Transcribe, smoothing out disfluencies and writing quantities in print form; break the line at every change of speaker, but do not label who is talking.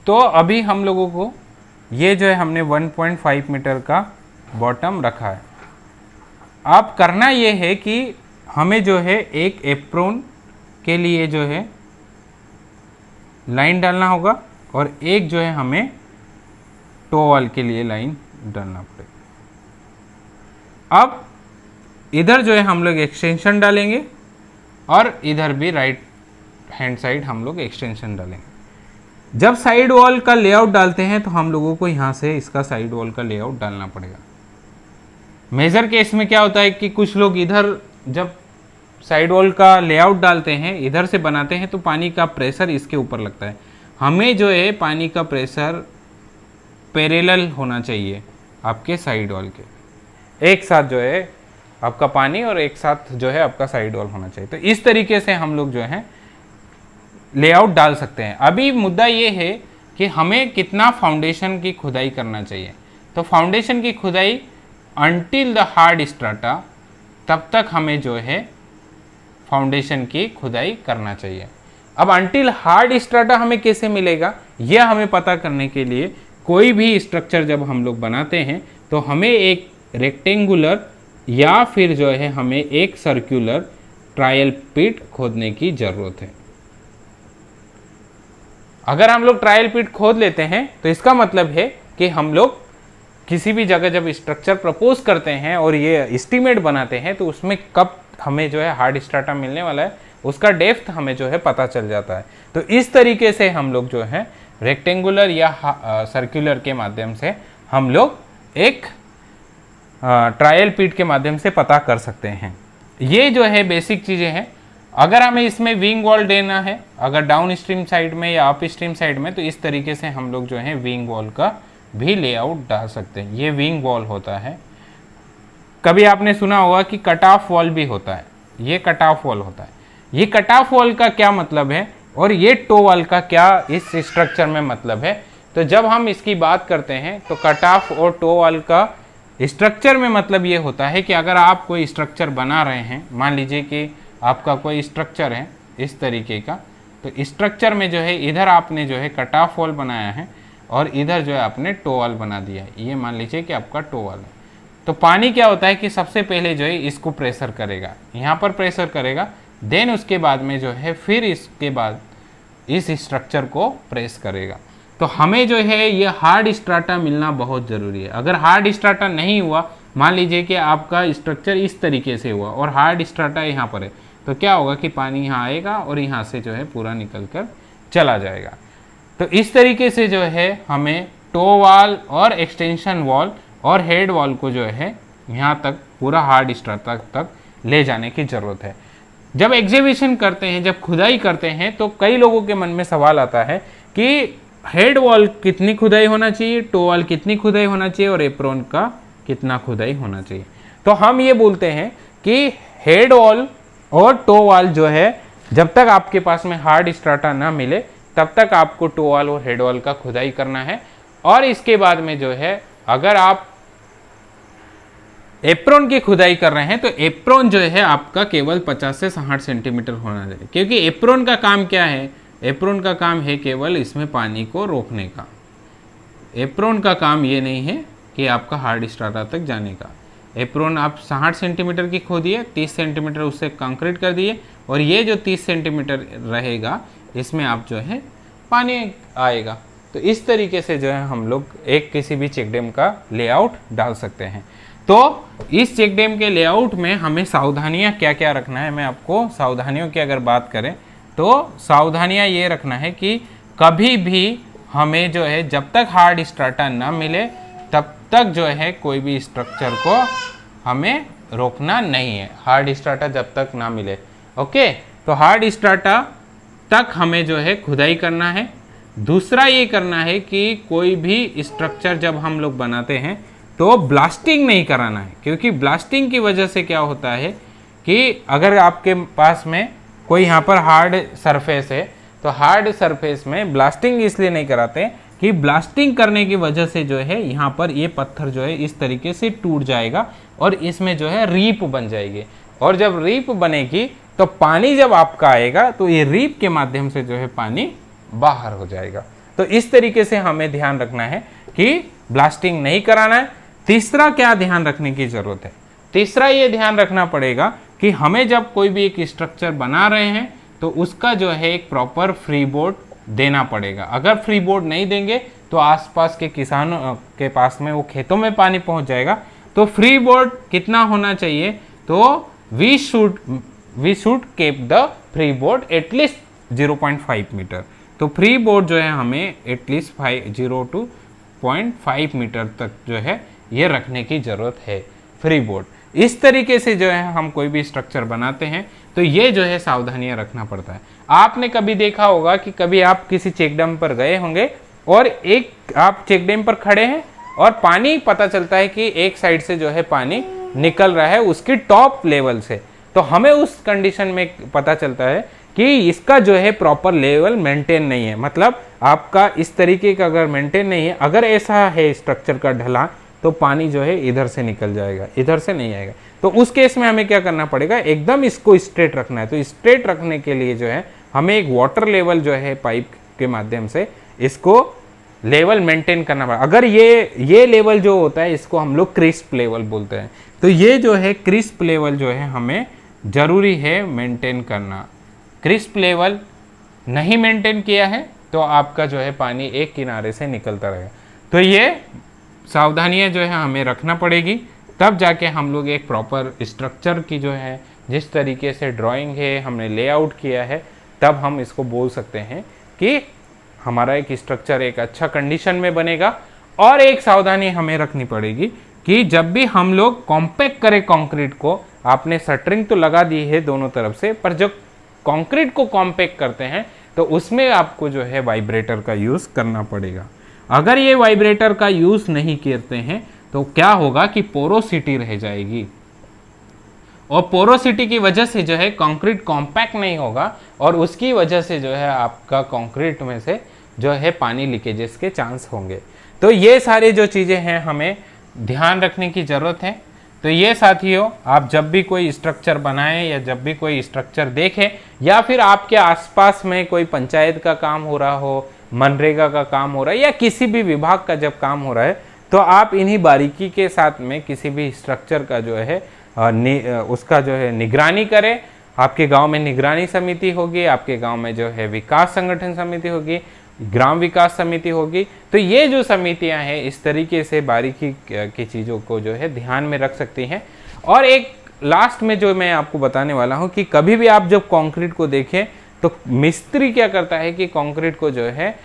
तो अभी हम लोगों को ये जो है हमने 1.5 मीटर का बॉटम रखा है। अब करना ये है कि हमें जो है एक एप्रोन के लिए जो है लाइन डालना होगा और एक जो है हमें टोवाल के लिए लाइन डालना पड़ेगा। अब इधर जो है हम लोग एक्सटेंशन डालेंगे और इधर भी राइट हैंड साइड हम लोग एक्सटेंशन डालेंगे। जब साइड वॉल का लेआउट डालते हैं तो हम लोगों को यहाँ से इसका साइड वॉल का लेआउट डालना पड़ेगा। मेजर केस में क्या होता है कि कुछ लोग इधर जब साइड वॉल का लेआउट डालते हैं, इधर से बनाते हैं, तो पानी का प्रेशर इसके ऊपर लगता है। हमें जो है पानी का प्रेशर पैरेलल होना चाहिए आपके साइड वॉल के, एक साथ जो है आपका पानी और एक साथ जो है आपका साइड वॉल होना चाहिए। तो इस तरीके से हम लोग जो है लेआउट डाल सकते हैं। अभी मुद्दा ये है कि हमें कितना फाउंडेशन की खुदाई करना चाहिए। तो फाउंडेशन की खुदाई अंटिल द हार्ड स्ट्राटा, तब तक हमें जो है फाउंडेशन की खुदाई करना चाहिए। अब अंटिल हार्ड स्ट्राटा हमें कैसे मिलेगा, यह हमें पता करने के लिए कोई भी स्ट्रक्चर जब हम लोग बनाते हैं तो हमें एक रेक्टेंगुलर या फिर जो है हमें एक सर्कुलर ट्रायल पिट खोदने की ज़रूरत है। अगर हम लोग ट्रायल पिट खोद लेते हैं तो इसका मतलब है कि हम लोग किसी भी जगह जब स्ट्रक्चर प्रपोज करते हैं और ये एस्टीमेट बनाते हैं तो उसमें कब हमें जो है हार्ड स्ट्राटा मिलने वाला है उसका डेप्थ हमें जो है पता चल जाता है। तो इस तरीके से हम लोग जो है रेक्टेंगुलर या सर्कुलर के माध्यम से हम लोग एक ट्रायल पिट के माध्यम से पता कर सकते हैं। ये जो है बेसिक चीज़ें हैं। अगर हमें इसमें विंग वॉल देना है, अगर डाउन स्ट्रीम साइड में या अप स्ट्रीम साइड में, तो इस तरीके से हम लोग जो है विंग वॉल का भी लेआउट डाल सकते हैं। ये विंग वॉल होता है। कभी आपने सुना होगा कि कट ऑफ वॉल भी होता है, ये कट ऑफ वॉल होता है। ये कट ऑफ वॉल का क्या मतलब है और ये टो वॉल का क्या इस स्ट्रक्चर में मतलब है। तो जब हम इसकी बात करते हैं तो कट ऑफ और टो वॉल का स्ट्रक्चर में मतलब ये होता है कि अगर आप कोई स्ट्रक्चर बना रहे हैं, मान लीजिए कि आपका कोई स्ट्रक्चर है इस तरीके का, तो स्ट्रक्चर में जो है इधर आपने जो है कट ऑफ वॉल बनाया है और इधर जो है आपने टो वॉल बना दिया है। ये मान लीजिए कि आपका टो वॉल है। तो पानी क्या होता है कि सबसे पहले जो है इसको प्रेशर करेगा, यहाँ पर प्रेशर करेगा, देन उसके बाद में जो है फिर इसके बाद इस स्ट्रक्चर को प्रेस करेगा। तो हमें जो है ये हार्ड स्ट्राटा मिलना बहुत ज़रूरी है। अगर हार्ड स्ट्राटा नहीं हुआ, मान लीजिए कि आपका स्ट्रक्चर इस तरीके से हुआ और हार्ड स्ट्राटा यहाँ पर है, तो क्या होगा कि पानी यहाँ आएगा और यहाँ से जो है पूरा निकल कर चला जाएगा। तो इस तरीके से जो है हमें टो वॉल और एक्सटेंशन वॉल और हेड वॉल को जो है यहाँ तक पूरा हार्ड स्ट्राटा तक ले जाने की ज़रूरत है। जब एग्जीबिशन करते हैं, जब खुदाई करते हैं, तो कई लोगों के मन में सवाल आता है कि हेड वॉल कितनी खुदाई होना चाहिए, टो वॉल कितनी खुदाई होना चाहिए और एप्रोन का कितना खुदाई होना चाहिए। तो हम ये बोलते हैं कि हेड वॉल और टो वॉल जो है जब तक आपके पास में हार्ड स्ट्राटा ना मिले तब तक आपको टो वॉल और हेड वॉल का खुदाई करना है। और इसके बाद में जो है अगर आप एप्रोन की खुदाई कर रहे हैं तो एप्रोन जो है आपका केवल 50 से 60 सेंटीमीटर होना चाहिए, क्योंकि एप्रोन का काम क्या है, एप्रोन का काम है केवल इसमें पानी को रोकने का। एप्रोन का काम ये नहीं है कि आपका हार्ड स्ट्राटा तक जाने का। एप्रोन आप 60 सेंटीमीटर की खोदिए, 30 सेंटीमीटर उससे कंक्रीट कर दिए और ये जो 30 सेंटीमीटर रहेगा इसमें आप जो है पानी आएगा। तो इस तरीके से जो है हम लोग एक किसी भी चेक डैम का लेआउट डाल सकते हैं। तो इस चेक डैम के लेआउट में हमें सावधानियां क्या क्या रखना है, मैं आपको सावधानियों की अगर बात करें तो सावधानियां ये रखना है कि कभी भी हमें जो है जब तक हार्ड स्ट्राटा ना मिले तब तक जो है कोई भी स्ट्रक्चर को हमें रोकना नहीं है, हार्ड स्ट्राटा जब तक ना मिले। ओके, तो हार्ड स्ट्राटा तक हमें जो है खुदाई करना है। दूसरा ये करना है कि कोई भी स्ट्रक्चर जब हम लोग बनाते हैं तो ब्लास्टिंग नहीं कराना है, क्योंकि ब्लास्टिंग की वजह से क्या होता है कि अगर आपके पास में कोई यहाँ पर हार्ड सरफेस है तो हार्ड सरफेस में ब्लास्टिंग इसलिए नहीं कराते कि ब्लास्टिंग करने की वजह से जो है यहाँ पर ये पत्थर जो है इस तरीके से टूट जाएगा और इसमें जो है रीप बन जाएगी। और जब रीप बनेगी तो पानी जब आपका आएगा तो ये रीप के माध्यम से जो है पानी बाहर हो जाएगा। तो इस तरीके से हमें ध्यान रखना है कि ब्लास्टिंग नहीं कराना है। तीसरा क्या ध्यान रखने की जरूरत है, तीसरा ये ध्यान रखना पड़ेगा कि हमें जब कोई भी एक स्ट्रक्चर बना रहे हैं तो उसका जो है एक प्रॉपर फ्री बोर्ड देना पड़ेगा। अगर फ्री बोर्ड नहीं देंगे तो आसपास के किसानों के पास में वो खेतों में पानी पहुंच जाएगा। तो फ्री बोर्ड कितना होना चाहिए, तो we should keep the free board at least 0.5 metre. तो फ्री बोर्ड जो है हमें एटलीस्ट 0 to 0.5 मीटर तक जो है ये रखने की जरूरत है फ्री बोर्ड। इस तरीके से जो है हम कोई भी स्ट्रक्चर बनाते हैं तो ये जो है सावधानियां रखना पड़ता है। आपने कभी देखा होगा कि कभी आप किसी चेक डैम पर गए होंगे और एक आप चेक डैम पर खड़े हैं और पानी पता चलता है कि एक साइड से जो है पानी निकल रहा है उसकी टॉप लेवल से, तो हमें उस कंडीशन में पता चलता है कि इसका जो है प्रॉपर लेवल मेंटेन नहीं है। मतलब आपका इस तरीके का अगर मेंटेन नहीं है, अगर ऐसा है स्ट्रक्चर का ढलान, तो पानी जो है इधर से निकल जाएगा, इधर से नहीं आएगा। तो उस केस में हमें क्या करना पड़ेगा, एकदम इसको स्ट्रेट रखना है। तो स्ट्रेट रखने के लिए जो है हमें एक वाटर लेवल जो है पाइप के माध्यम से इसको लेवल मेंटेन करना पड़ेगा। अगर ये लेवल जो होता है इसको हम लोग क्रिस्प लेवल बोलते हैं। तो ये जो है क्रिस्प लेवल जो है हमें जरूरी है मेंटेन करना। क्रिस्प लेवल नहीं मेंटेन किया है तो आपका जो है पानी एक किनारे से निकलता रहेगा। तो ये सावधानियां जो है हमें रखना पड़ेगी, तब जाके हम लोग एक प्रॉपर स्ट्रक्चर की जो है जिस तरीके से ड्राइंग है हमने लेआउट किया है, तब हम इसको बोल सकते हैं कि हमारा एक स्ट्रक्चर एक अच्छा कंडीशन में बनेगा। और एक सावधानी हमें रखनी पड़ेगी कि जब भी हम लोग कॉम्पैक्ट करें कंक्रीट को, आपने शटरिंग तो लगा दी है दोनों तरफ से, पर जब कंक्रीट को कॉम्पैक्ट करते हैं तो उसमें आपको जो है वाइब्रेटर का यूज़ करना पड़ेगा। अगर ये वाइब्रेटर का यूज़ नहीं करते हैं तो क्या होगा कि पोरोसिटी रह जाएगी, और पोरोसिटी की वजह से जो है कंक्रीट कॉम्पैक्ट नहीं होगा और उसकी वजह से जो है आपका कंक्रीट में से जो है पानी लीकेजेस के चांस होंगे। तो ये सारी जो चीज़ें हैं हमें ध्यान रखने की ज़रूरत है। तो ये साथियों, आप जब भी कोई स्ट्रक्चर बनाएं या जब भी कोई स्ट्रक्चर देखें या फिर आपके आसपास में कोई पंचायत का काम हो रहा हो, मनरेगा का काम हो रहा है या किसी भी विभाग का जब काम हो रहा है, तो आप इन्हीं बारीकी के साथ में किसी भी स्ट्रक्चर का जो है उसका जो है निगरानी करें। आपके गांव में निगरानी समिति होगी, आपके गांव में जो है विकास संगठन समिति होगी, ग्राम विकास समिति होगी। तो ये जो समितियां हैं इस तरीके से बारीकी की चीज़ों को जो है ध्यान में रख सकती हैं। और एक लास्ट में जो मैं आपको बताने वाला हूं कि कभी भी आप जब कंक्रीट को देखें तो मिस्त्री क्या करता है कि कंक्रीट को जो है